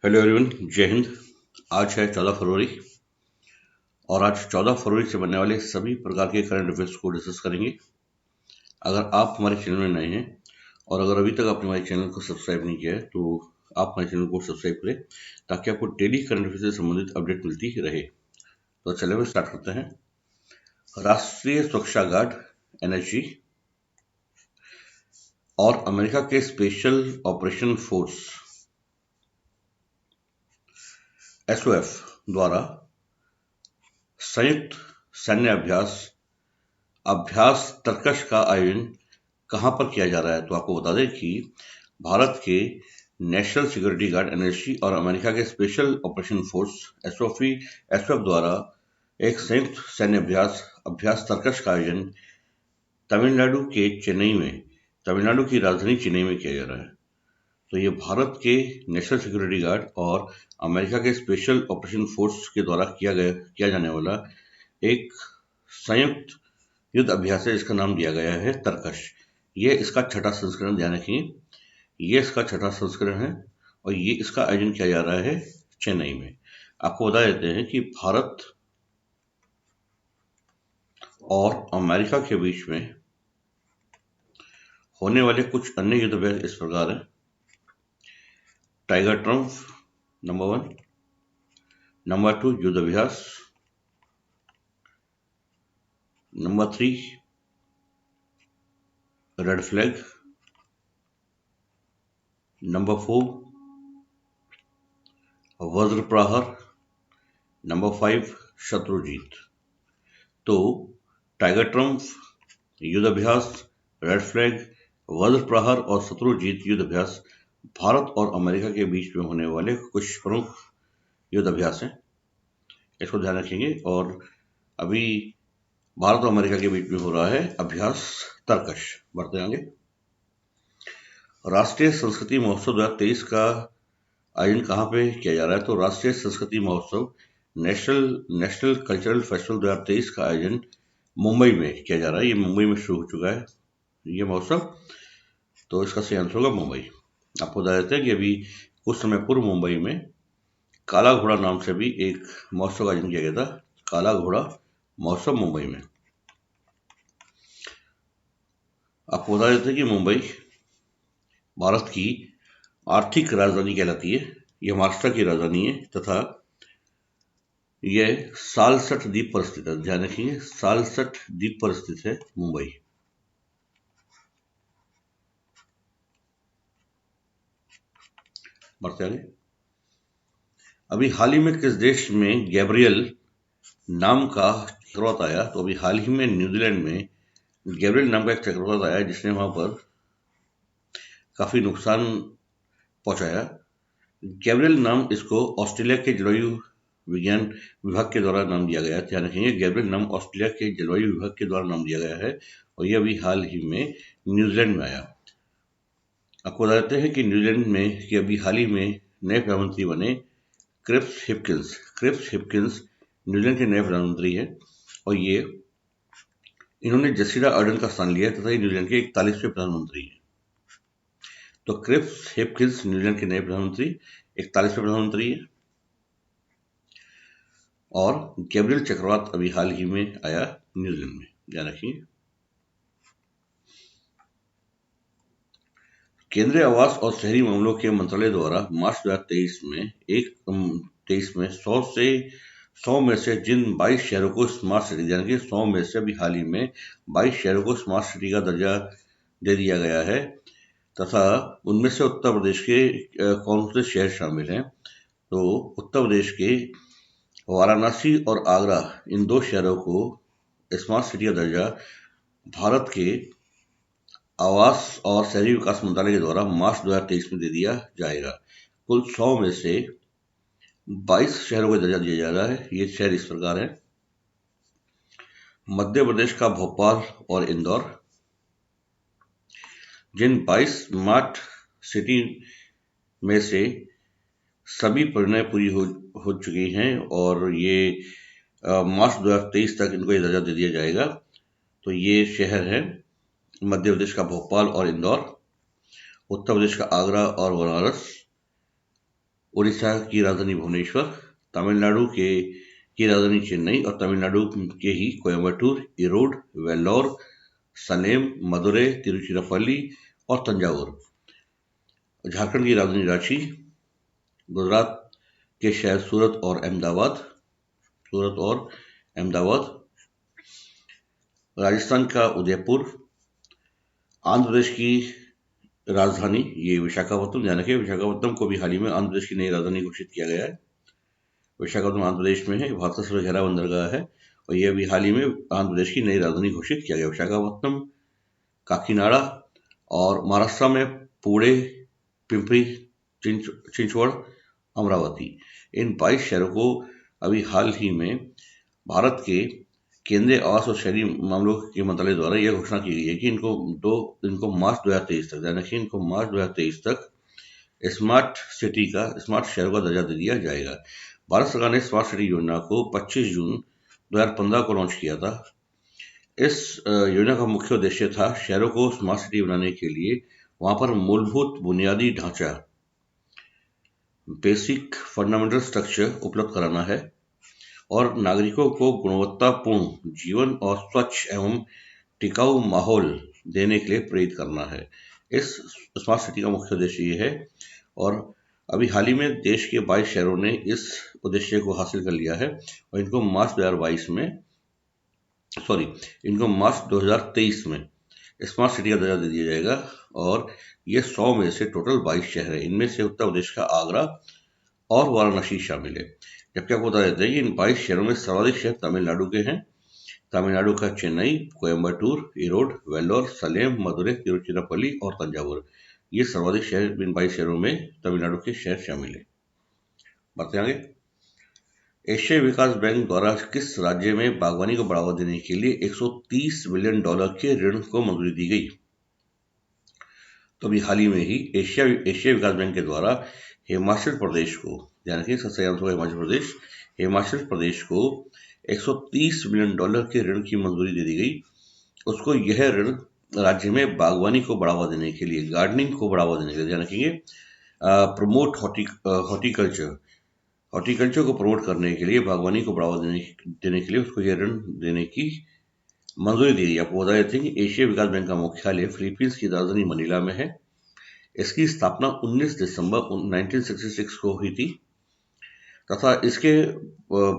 Hello everyone, जय हिंद। आज है 14 फरवरी और आज 14 फरवरी से बनने वाले सभी प्रकार के करंट अफेयर्स को डिस्कस करेंगे। अगर आप हमारे चैनल में नए हैं और अगर अभी तक आपने हमारे चैनल को सब्सक्राइब नहीं किया है तो आप हमारे चैनल को सब्सक्राइब करें ताकि आपको डेली करंट अफेयर से संबंधित अपडेट मिलती रहे। तो चलिए स्टार्ट करते हैं। राष्ट्रीय सुरक्षा गार्ड एनएसजी और अमेरिका के स्पेशल ऑपरेशन फोर्स एसओएफ द्वारा संयुक्त सैन्य अभ्यास तरकश का आयोजन कहां पर किया जा रहा है। तो आपको बता दें कि भारत के नेशनल सिक्योरिटी गार्ड एनएसजी और अमेरिका के स्पेशल ऑपरेशन फोर्स एसओएफ द्वारा एक संयुक्त सैन्य अभ्यास तरकश का आयोजन तमिलनाडु की राजधानी चेन्नई में किया जा रहा है। तो ये भारत के नेशनल सिक्योरिटी गार्ड और अमेरिका के स्पेशल ऑपरेशन फोर्स के द्वारा किया जाने वाला एक संयुक्त युद्ध अभ्यास है। इसका नाम दिया गया है तरकश। ये इसका छठा संस्करण, ध्यान रखिए, ये इसका छठा संस्करण है और ये इसका आयोजन किया जा रहा है चेन्नई में। आपको बता देते हैं कि भारत और अमेरिका के बीच में होने वाले कुछ अन्य युद्ध अभ्यास इस प्रकार हैं। टाइगर ट्रम्प नंबर 1, नंबर 2 युद्ध अभ्यास, नंबर 3 रेड फ्लैग, नंबर 4 वज्र प्रहार, नंबर 5 शत्रुजीत। तो टाइगर ट्रम्प युद्ध अभ्यास, रेड फ्लैग, वज्र प्रहार और शत्रुजीत युद्ध अभ्यास भारत और अमेरिका के बीच में होने वाले कुछ प्रमुख युद्ध अभ्यास हैं। इसको ध्यान रखेंगे। और अभी भारत और अमेरिका के बीच में हो रहा है अभ्यास तरकश। बढ़ते आगे। राष्ट्रीय संस्कृति महोत्सव 2023 का आयोजन कहाँ पे किया जा रहा है। तो राष्ट्रीय संस्कृति महोत्सव नेशनल कल्चरल फेस्टिवल 2023 का आयोजन मुंबई में किया जा रहा है। ये मुंबई में शुरू हो चुका है ये महोत्सव, तो इसका सही आंसर होगा मुंबई। आपको बता देते हैं कि अभी कुछ समय पूर्व मुंबई में काला घोड़ा नाम से भी एक महोत्सव का आयोजन किया गया था। काला घोड़ा महोत्सव मुंबई में। आपको बता देते हैं कि मुंबई भारत की आर्थिक राजधानी कहलाती है। यह महाराष्ट्र की राजधानी है तथा यह सालसठ द्वीप पर स्थित है। ध्यान रखिए, सालसठ द्वीप पर स्थित है मुंबई। बढ़ते आगे। अभी हाल ही में किस देश में गैब्रियल नाम का चक्रवात आया। तो अभी हाल ही में न्यूजीलैंड में गैब्रियल नाम का एक चक्रवात आया जिसने वहां पर काफी नुकसान पहुंचाया। गैब्रियल नाम इसको ऑस्ट्रेलिया के जलवायु विज्ञान विभाग के द्वारा नाम दिया गया है। ध्यान रखेंगे, गैब्रियल नाम ऑस्ट्रेलिया के जलवायु विभाग के द्वारा नाम दिया गया है और यह अभी हाल ही में न्यूजीलैंड में आया। आपको बताते हैं कि न्यूजीलैंड में कि अभी हाल ही में नए प्रधानमंत्री बने क्रिप्स हिपकिंस न्यूजीलैंड के नए प्रधानमंत्री हैं और इन्होंने जसीडा अर्डन का स्थान लिया तथा ये न्यूजीलैंड के 41वें प्रधानमंत्री हैं। तो क्रिप्स हिपकिंस न्यूजीलैंड के नए प्रधानमंत्री 41वें प्रधानमंत्री हैं और गैब्रियल चक्रवात अभी हाल ही में आया न्यूजीलैंड में। ध्यान रखिए। केंद्रीय आवास और शहरी मामलों के मंत्रालय द्वारा मार्च 2023 में 100 में से जिन 22 शहरों को स्मार्ट सिटी, यानी कि 100 में से अभी हाल ही में 22 शहरों को स्मार्ट सिटी का दर्जा दे दिया गया है तथा उनमें से उत्तर प्रदेश के कौन से शहर शामिल हैं। तो उत्तर प्रदेश के वाराणसी और आगरा, इन दो शहरों को स्मार्ट सिटी का दर्जा भारत के आवास और शहरी विकास मंत्रालय के द्वारा मार्च 2023 में दे दिया जाएगा। कुल 100 में से 22 शहरों को दर्जा दिया जा रहा है। ये शहर इस प्रकार है। मध्य प्रदेश का भोपाल और इंदौर, जिन 22 स्मार्ट सिटी में से सभी परियोजनाएं पूरी हो चुकी हैं और ये मार्च 2023 तक इनको ये दर्जा दे दिया जाएगा। तो ये शहर है मध्य प्रदेश का भोपाल और इंदौर, उत्तर प्रदेश का आगरा और बनारस, उड़ीसा की राजधानी भुवनेश्वर, तमिलनाडु की राजधानी चेन्नई और तमिलनाडु के ही कोयम्बटूर, इरोड, वेल्लोर, सलेम, मदुरै, तिरुचिरापल्ली और तंजावुर। झारखंड की राजधानी रांची, गुजरात के शहर सूरत और अहमदाबाद, राजस्थान का उदयपुर, आंध्र प्रदेश की राजधानी ये विशाखापत्तनम, ध्यान रखिए विशाखापत्तनम को भी हाल ही में आंध्र प्रदेश की नई राजधानी घोषित किया गया है। विशाखापत्तनम आंध्र प्रदेश में है, भारत का सबसे गहरा बंदरगाह है और यह भी हाल ही में आंध्र प्रदेश की नई राजधानी घोषित किया गया। विशाखापत्तनम, काकीनाडा और महाराष्ट्र में पुणे, पिंपरी चिंचवड़, अमरावती, इन 22 शहरों को अभी हाल ही में भारत के केंद्रीय आवास और शहरी मामलों के मंत्रालय द्वारा यह घोषणा की गई है कि इनको मार्च 2023 तक, ध्यान रखिए इनको मार्च 2023 तक स्मार्ट शहरों का दर्जा दे दिया जाएगा। भारत सरकार ने स्मार्ट सिटी योजना को 25 जून 2015 को लॉन्च किया था। इस योजना का मुख्य उद्देश्य था शहरों को स्मार्ट सिटी बनाने के लिए वहां पर मूलभूत बुनियादी ढांचा, बेसिक फंडामेंटल स्ट्रक्चर उपलब्ध कराना है और नागरिकों को गुणवत्तापूर्ण जीवन और स्वच्छ एवं टिकाऊ माहौल देने के लिए प्रेरित करना है। इस स्मार्ट सिटी का मुख्य उद्देश्य ये है और अभी हाल ही में देश के 22 शहरों ने इस उद्देश्य को हासिल कर लिया है और इनको मार्च 2023 में स्मार्ट सिटी का दर्जा दे दिया जाएगा और ये 100 में से टोटल 22 शहर है। इनमें से उत्तर प्रदेश का आगरा और वाराणसी शामिल है। जबकि आपको बता देते हैं कि इन 22 शहरों में सर्वाधिक शहर तमिलनाडु के हैं। तमिलनाडु का चेन्नई, कोयम्बटूर, इरोड, वेल्लोर, सलेम, मदुरै, तिरुचिरापल्ली और तंजावुर, ये सर्वाधिक शहर इन 22 शहरों में तमिलनाडु के शहर शामिल है। बढ़ते आगे। एशियाई विकास बैंक द्वारा किस राज्य में बागवानी को बढ़ावा देने के लिए $130 बिलियन के ऋण को मंजूरी दी गई? तो अभी हाल ही में ही एशियाई विकास बैंक के द्वारा हिमाचल प्रदेश को, ध्यान रखिए इसका सही आंसर होगा हिमाचल प्रदेश को $130 बिलियन के ऋण की मंजूरी दे दी गई। उसको यह ऋण राज्य में बागवानी को बढ़ावा देने के लिए, गार्डनिंग को बढ़ावा देने के लिए, ध्यान रखेंगे प्रमोट हॉर्टिकल्चर को प्रमोट करने के लिए, बागवानी को बढ़ावा देने के लिए उसको यह ऋण देने की मंजूरी दी गई। आपको बता देते हैं कि एशियाई विकास बैंक का मुख्यालय फिलीपींस की राजधानी मनीला में है। इसकी स्थापना 19 दिसंबर 1966 को हुई थी तथा इसके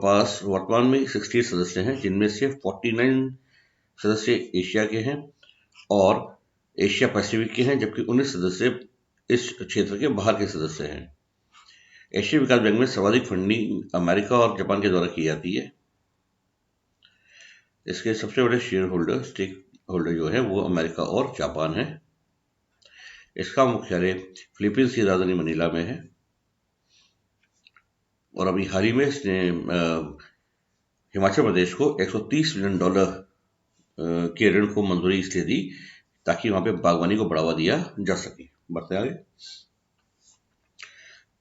पास वर्तमान में 68 सदस्य हैं, जिनमें से 49 सदस्य एशिया के हैं और एशिया पैसिफिक के हैं, जबकि 19 सदस्य इस क्षेत्र के बाहर के सदस्य हैं। एशियाई विकास बैंक में सर्वाधिक फंडिंग अमेरिका और जापान के द्वारा की जाती है। इसके सबसे बड़े स्टेक होल्डर जो है वो अमेरिका और जापान है। इसका मुख्यालय फिलीपींस की राजधानी मनीला में है और अभी हाल ही में इसने हिमाचल प्रदेश को $130 बिलियन के ऋण को मंजूरी इसलिए दी ताकि वहां पे बागवानी को बढ़ावा दिया जा सके। बढ़ते आगे।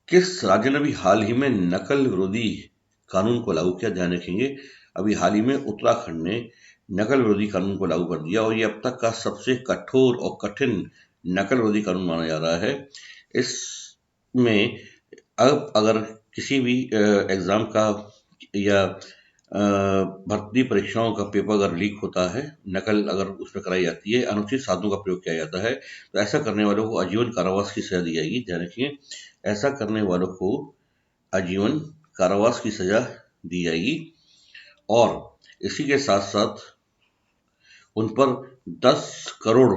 किस राज्य ने अभी हाल ही में नकल विरोधी कानून को लागू किया? ध्यान रखेंगे अभी हाल ही में उत्तराखंड ने नकल विरोधी कानून को लागू कर दिया और ये अब तक का सबसे कठोर और कठिन नकल विरोधी कानून माना जा रहा है। इसमें अब अगर किसी भी एग्जाम का या भर्ती परीक्षाओं का पेपर अगर लीक होता है, नकल अगर उसमें कराई जाती है, अनुचित साधनों का प्रयोग किया जाता है, तो ऐसा करने वालों को आजीवन कारावास की सजा दी जाएगी। ध्यान रखिए ऐसा करने वालों को आजीवन कारावास की सजा दी जाएगी और इसी के साथ साथ उन पर 10 करोड़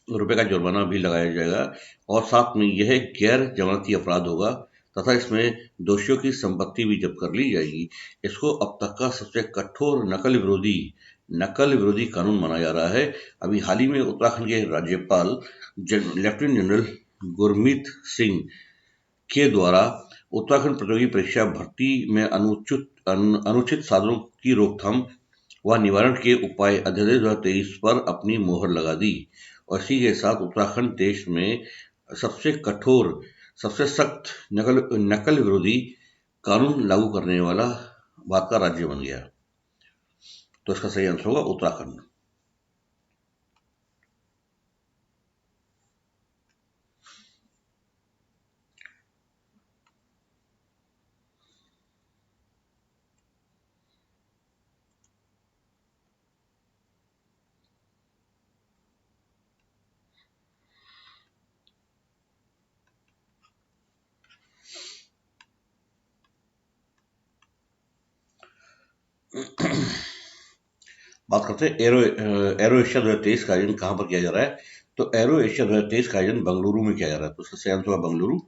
रुपए का जुर्माना भी लगाया जाएगा और साथ में यह गैर जमानती अपराध होगा तथा इसमें दोषियों की संपत्ति भी जब्त कर ली जाएगी। इसको अब तक का सबसे कठोर नकल विरोधी कानून माना जा रहा है। अभी हाल ही में उत्तराखंड के राज्यपाल लेफ्टिनेंट जनरल गुरमीत सिंह के द्वारा उत्तराखंड प्रतियोगी परीक्षा भर्ती में अनुचित साधनों की रोकथाम व निवारण के उपाय अध्यादेश 2023 पर अपनी मोहर लगा दी और इसी के साथ उत्तराखंड देश में सबसे कठोर, सबसे सख्त नकल विरोधी कानून लागू करने वाला भारत का राज्य बन गया। तो इसका सही आंसर होगा उत्तराखंड। बात करते हैं एरो एशिया 2023 का आयोजन कहाँ पर किया जा रहा है। तो एरो एशिया 2023 का आयोजन बेंगलुरु में किया जा रहा है। तो उसका सही आंसर होगा बेंगलुरु।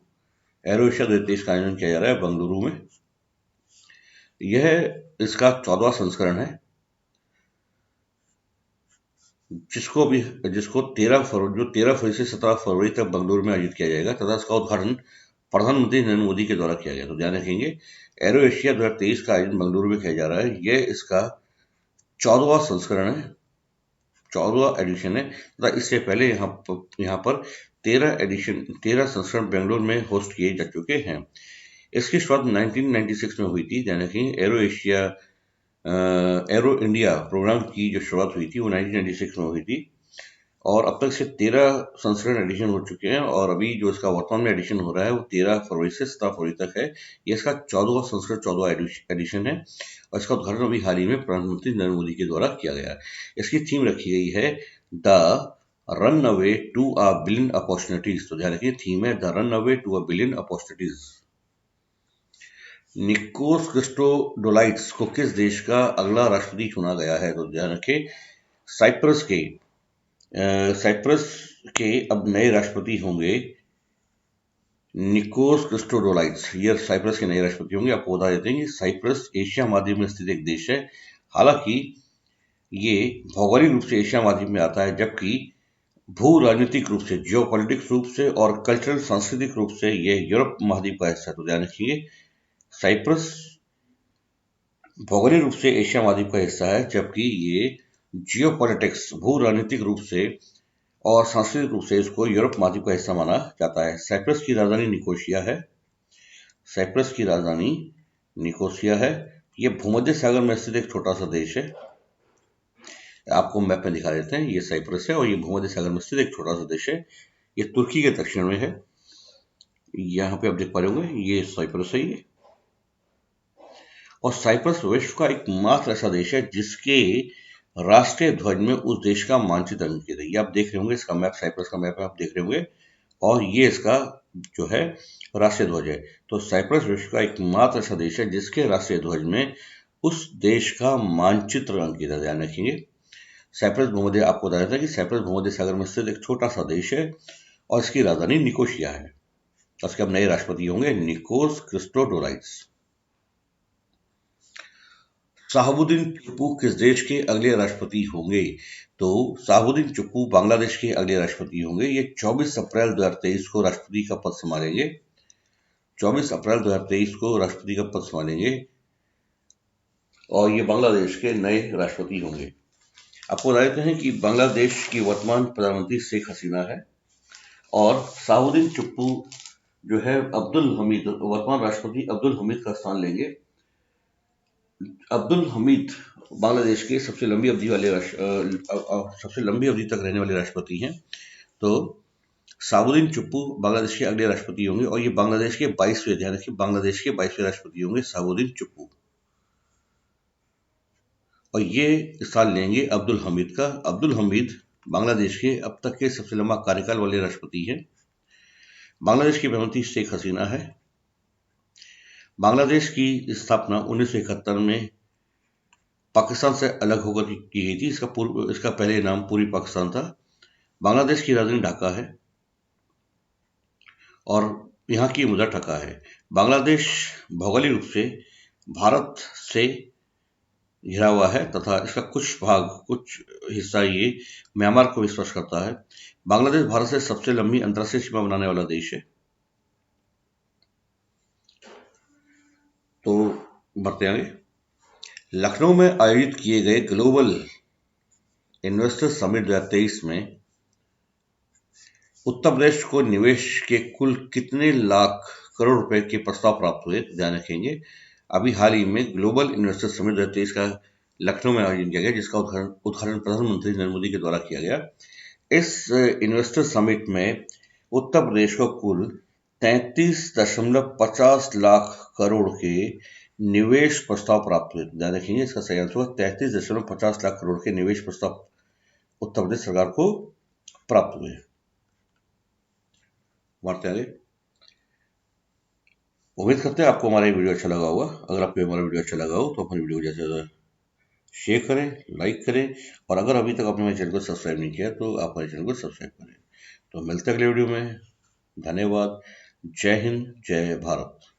एरो एशिया 2023 का आयोजन किया जा रहा है बेंगलुरु में। यह इसका 14वां संस्करण है, जिसको 13 फरवरी से 17 फरवरी तक बेंगलुरु में आयोजित किया जाएगा तथा इसका उद्घाटन प्रधानमंत्री नरेंद्र मोदी के द्वारा किया गया। तो ध्यान रखेंगे, एरो एशिया 2023 का आयोजन बेंगलुरु में किया जा रहा है। यह इसका 14वां संस्करण है, 14वां एडिशन है तथा इससे पहले यहाँ पर 13 संस्करण बेंगलुरु में होस्ट किए जा चुके हैं। इसकी शुरुआत 1996 में हुई थी। ध्यान रखेंगे, एरो इंडिया प्रोग्राम की जो शुरुआत हुई थी वो 1996 में हुई थी और अब तक से 13 संस्करण एडिशन हो चुके हैं और अभी जो इसका वर्तमान में एडिशन हो रहा है वो 13 फरवरी से 17 फरवरी तक है। ये इसका 14वां संस्करण 14वां एडिशन है और इसका उद्घाटन अभी हाल ही में प्रधानमंत्री नरेंद्र मोदी के द्वारा किया गया है। इसकी थीम रखी गई है the run away to a billion opportunities. तो ध्यान रखिए, थीम है the run away to a billion opportunities. Nikos Christodoulides को किस देश का अगला राष्ट्रपति चुना गया है। तो ध्यान रखें, साइप्रस के अब नए राष्ट्रपति होंगे निकोस क्रिस्टोडोलाइट्स। ये साइप्रस के नए राष्ट्रपति होंगे। आपको बता देते हैं कि साइप्रस एशिया महाद्वीप में स्थित एक देश है। हालांकि ये भौगोलिक रूप से एशिया महाद्वीप में आता है, जबकि भू राजनीतिक रूप से, जियोपॉलिटिक्स रूप से और कल्चरल सांस्कृतिक रूप से ये यूरोप महाद्वीप का हिस्सा है। तो ध्यान रखिए, साइप्रस भौगोलिक रूप से एशिया महाद्वीप का हिस्सा है, जबकि ये जियोपॉलिटिक्स, भू राजनीतिक रूप से और सांस्कृतिक रूप से इसको यूरोप महाद्वीप का हिस्सा माना जाता है। साइप्रस की राजधानी निकोसिया है। साइप्रस की राजधानी निकोसिया है। ये भूमध्य सागर में स्थित एक छोटा सा देश है। आपको मैप में दिखा देते हैं, ये साइप्रस है और ये भूमध्य सागर में स्थित एक छोटा सा देश है। ये तुर्की के दक्षिण में है। यहाँ पे आप देख पा रहे होंगे, ये साइप्रस है ये। और साइप्रस विश्व का एकमात्र ऐसा देश है जिसके राष्ट्रीय ध्वज में उस देश का मानचित्र अंकित है। ये आप देख रहे होंगे, इसका मैप, साइप्रस का मैप आप देख रहे होंगे और ये इसका जो है राष्ट्रीय ध्वज है। तो साइप्रस विश्व का एकमात्र ऐसा देश है जिसके राष्ट्रीय ध्वज में उस देश का मानचित्र अंकित है। ध्यान रखेंगे, साइप्रस भूमध्य, आपको बताया था कि साइप्रस भूमध्य सागर में स्थित एक छोटा सा देश है और इसकी राजधानी निकोसिया है। उसके अब नए राष्ट्रपति होंगे निकोस क्रिस्टोडोलाइट्स। शहाबुद्दीन चुप्पू किस देश के अगले राष्ट्रपति होंगे। तो शहाबुद्दीन चुप्पू बांग्लादेश के अगले राष्ट्रपति होंगे। ये 24 अप्रैल 2023 को राष्ट्रपति का पद संभालेंगे। 24 अप्रैल 2023 को राष्ट्रपति का पद संभालेंगे और ये बांग्लादेश के नए राष्ट्रपति होंगे। आपको बता देते हैं कि बांग्लादेश की वर्तमान प्रधानमंत्री शेख हसीना है और शहाबुद्दीन चुप्पू जो है अब्दुल हमीद, वर्तमान राष्ट्रपति अब्दुल हमीद का स्थान लेंगे। अब्दुल हमीद बांग्लादेश के सबसे लंबी अवधि तक रहने वाले राष्ट्रपति हैं। तो शहाबुद्दीन चुप्पू बांग्लादेश के अगले राष्ट्रपति होंगे और ये बांग्लादेश के 22वें, ध्यान रखिए, बांग्लादेश के 22वें राष्ट्रपति होंगे शहाबुद्दीन चुप्पू और ये स्थान लेंगे अब्दुल हमीद का। अब्दुल हमीद बांग्लादेश के अब तक के सबसे लंबा कार्यकाल वाले राष्ट्रपति हैं। बांग्लादेश की प्रधानमंत्री शेख हसीना है। बांग्लादेश की स्थापना 1971 में पाकिस्तान से अलग होकर की गई थी। इसका पहले नाम पूर्वी पाकिस्तान था। बांग्लादेश की राजधानी ढाका है और यहाँ की मुद्रा टका है। बांग्लादेश भौगोलिक रूप से भारत से घिरा हुआ है तथा इसका कुछ हिस्सा ये म्यांमार को भी स्पर्श करता है। बांग्लादेश भारत से सबसे लंबी अंतर्राष्ट्रीय सीमा बनाने वाला देश है। तो बढ़ते आगे, लखनऊ में आयोजित किए गए ग्लोबल इन्वेस्टर समिट 2023 में उत्तर प्रदेश को निवेश के कुल कितने लाख करोड़ रुपए के प्रस्ताव प्राप्त हुए। ध्यान रखेंगे, अभी हाल ही में ग्लोबल इन्वेस्टर समिट 2023 का लखनऊ में आयोजन किया गया, जिसका उद्घाटन प्रधानमंत्री नरेंद्र मोदी के द्वारा किया गया। इस इन्वेस्टर समिट में उत्तर प्रदेश को कुल 33.50 लाख करोड़ के निवेश प्रस्ताव प्राप्त हुए। ध्यान रखेंगे, इसका सही आंसर होगा 33.50 लाख करोड़ के निवेश प्रस्ताव उत्तर प्रदेश सरकार को प्राप्त हुए। बढ़ते आगे, उम्मीद करते हैं आपको हमारा वीडियो अच्छा लगा होगा। अगर आपको हमारा वीडियो अच्छा लगा हो तो अपनी वीडियो को ज़्यादा शेयर करें, लाइक करें और अगर अभी तक आपने मेरे चैनल को सब्सक्राइब नहीं किया तो आप हमारे चैनल को सब्सक्राइब करें। तो मिलते हैं अगले वीडियो में। धन्यवाद। जय हिंद, जय भारत।